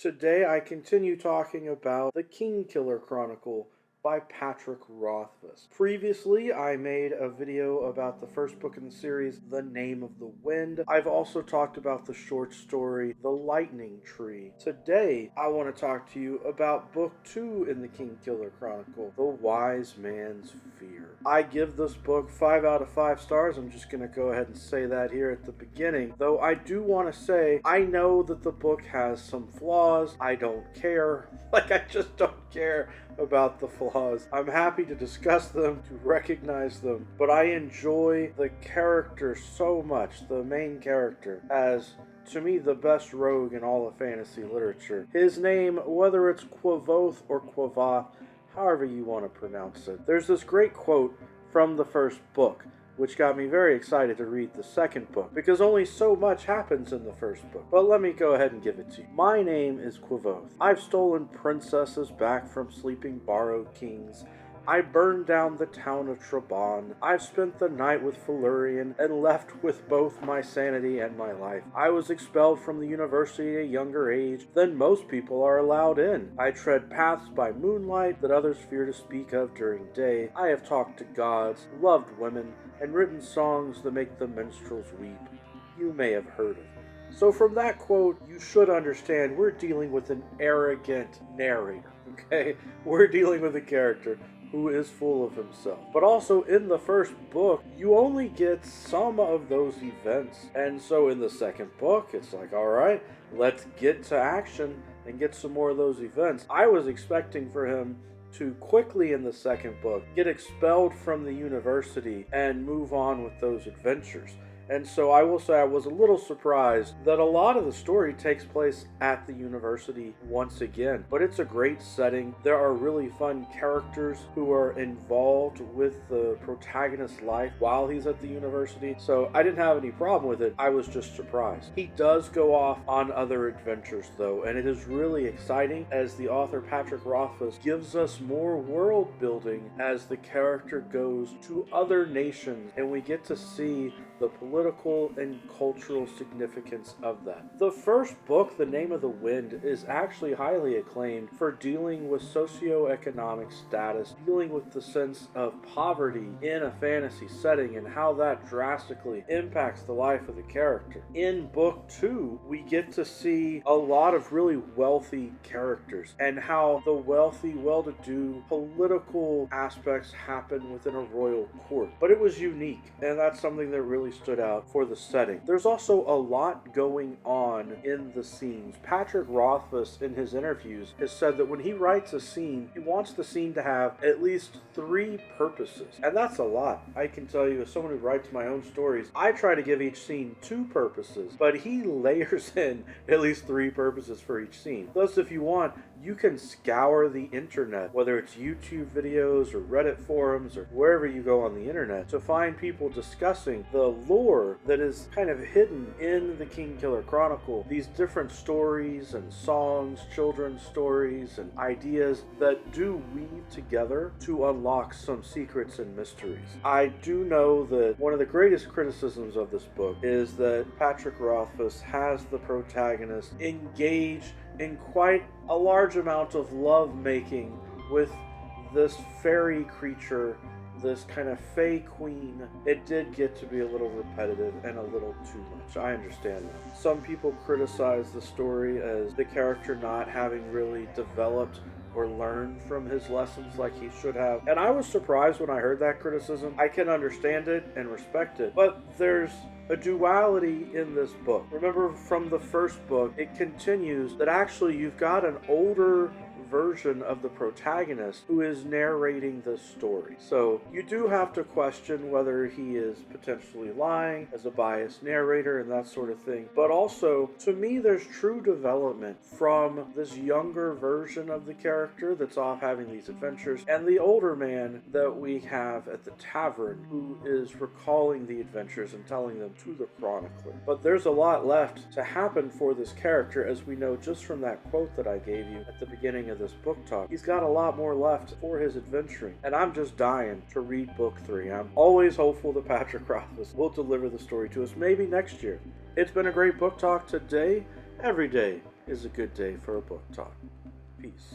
Today I continue talking about the Kingkiller Chronicle by Patrick Rothfuss. Previously, I made a video about the first book in the series, The Name of the Wind. I've also talked about the short story, The Lightning Tree. Today, I want to talk to you about book 2 in the Kingkiller Chronicle, The Wise Man's Fear. I give this book 5 out of 5 stars. I'm just going to go ahead and say that here at the beginning. Though I do want to say, I know that the book has some flaws. I don't care. I just don't care about the flaws. I'm happy to discuss them, to recognize them, but I enjoy the character so much, the main character, as, to me, the best rogue in all of fantasy literature. His name, whether it's Quavoth or Quavoth, however you want to pronounce it. There's this great quote from the first book, which got me very excited to read the second book, because only so much happens in the first book. But let me go ahead and give it to you. My name is Quavoth. I've stolen princesses back from sleeping borrowed kings. I burned down the town of Traban. I've spent the night with Felurian and left with both my sanity and my life. I was expelled from the university at a younger age than most people are allowed in. I tread paths by moonlight that others fear to speak of during day. I have talked to gods, loved women, and written songs that make the minstrels weep. You may have heard of it. So from that quote, you should understand we're dealing with an arrogant narrator, okay? We're dealing with a character who is full of himself. But also, in the first book, you only get some of those events. And so in the second book, it's like, alright, let's get to action and get some more of those events. I was expecting for him to quickly in the second book get expelled from the university and move on with those adventures. And so I will say I was a little surprised that a lot of the story takes place at the university once again. But it's a great setting. There are really fun characters who are involved with the protagonist's life while he's at the university. So I didn't have any problem with it. I was just surprised. He does go off on other adventures though, and it is really exciting as the author Patrick Rothfuss gives us more world building as the character goes to other nations, and we get to see the political and cultural significance of that. The first book, The Name of the Wind, is actually highly acclaimed for dealing with socioeconomic status, dealing with the sense of poverty in a fantasy setting and how that drastically impacts the life of the character. In book 2, we get to see a lot of really wealthy characters and how the wealthy, well-to-do political aspects happen within a royal court. But it was unique, and that's something that really stood out for the setting. There's also a lot going on in the scenes. Patrick Rothfuss, in his interviews, has said that when he writes a scene, he wants the scene to have at least 3 purposes. And that's a lot. I can tell you, as someone who writes my own stories, I try to give each scene 2 purposes, but he layers in at least 3 purposes for each scene. Thus, if you want, you can scour the internet, whether it's YouTube videos or Reddit forums or wherever you go on the internet, to find people discussing the lore that is kind of hidden in the Kingkiller Chronicle. These different stories and songs, children's stories and ideas that do weave together to unlock some secrets and mysteries. I do know that one of the greatest criticisms of this book is that Patrick Rothfuss has the protagonist engage in quite a large amount of love-making with this fairy creature, this kind of fey queen. It did get to be a little repetitive and a little too much. I understand that. Some people criticize the story as the character not having really developed or learned from his lessons like he should have. And I was surprised when I heard that criticism. I can understand it and respect it, but there's a duality in this book. Remember from the first book, it continues that actually you've got an older version of the protagonist who is narrating this story. So you do have to question whether he is potentially lying as a biased narrator and that sort of thing. But also, to me, there's true development from this younger version of the character that's off having these adventures and the older man that we have at the tavern who is recalling the adventures and telling them to the chronicler. But there's a lot left to happen for this character, as we know just from that quote that I gave you at the beginning of this book talk. He's got a lot more left for his adventuring, and I'm just dying to read book 3. I'm always hopeful that Patrick Rothfuss will deliver the story to us, maybe next year. It's been a great book talk today, every day. is a good day for a book talk. Peace.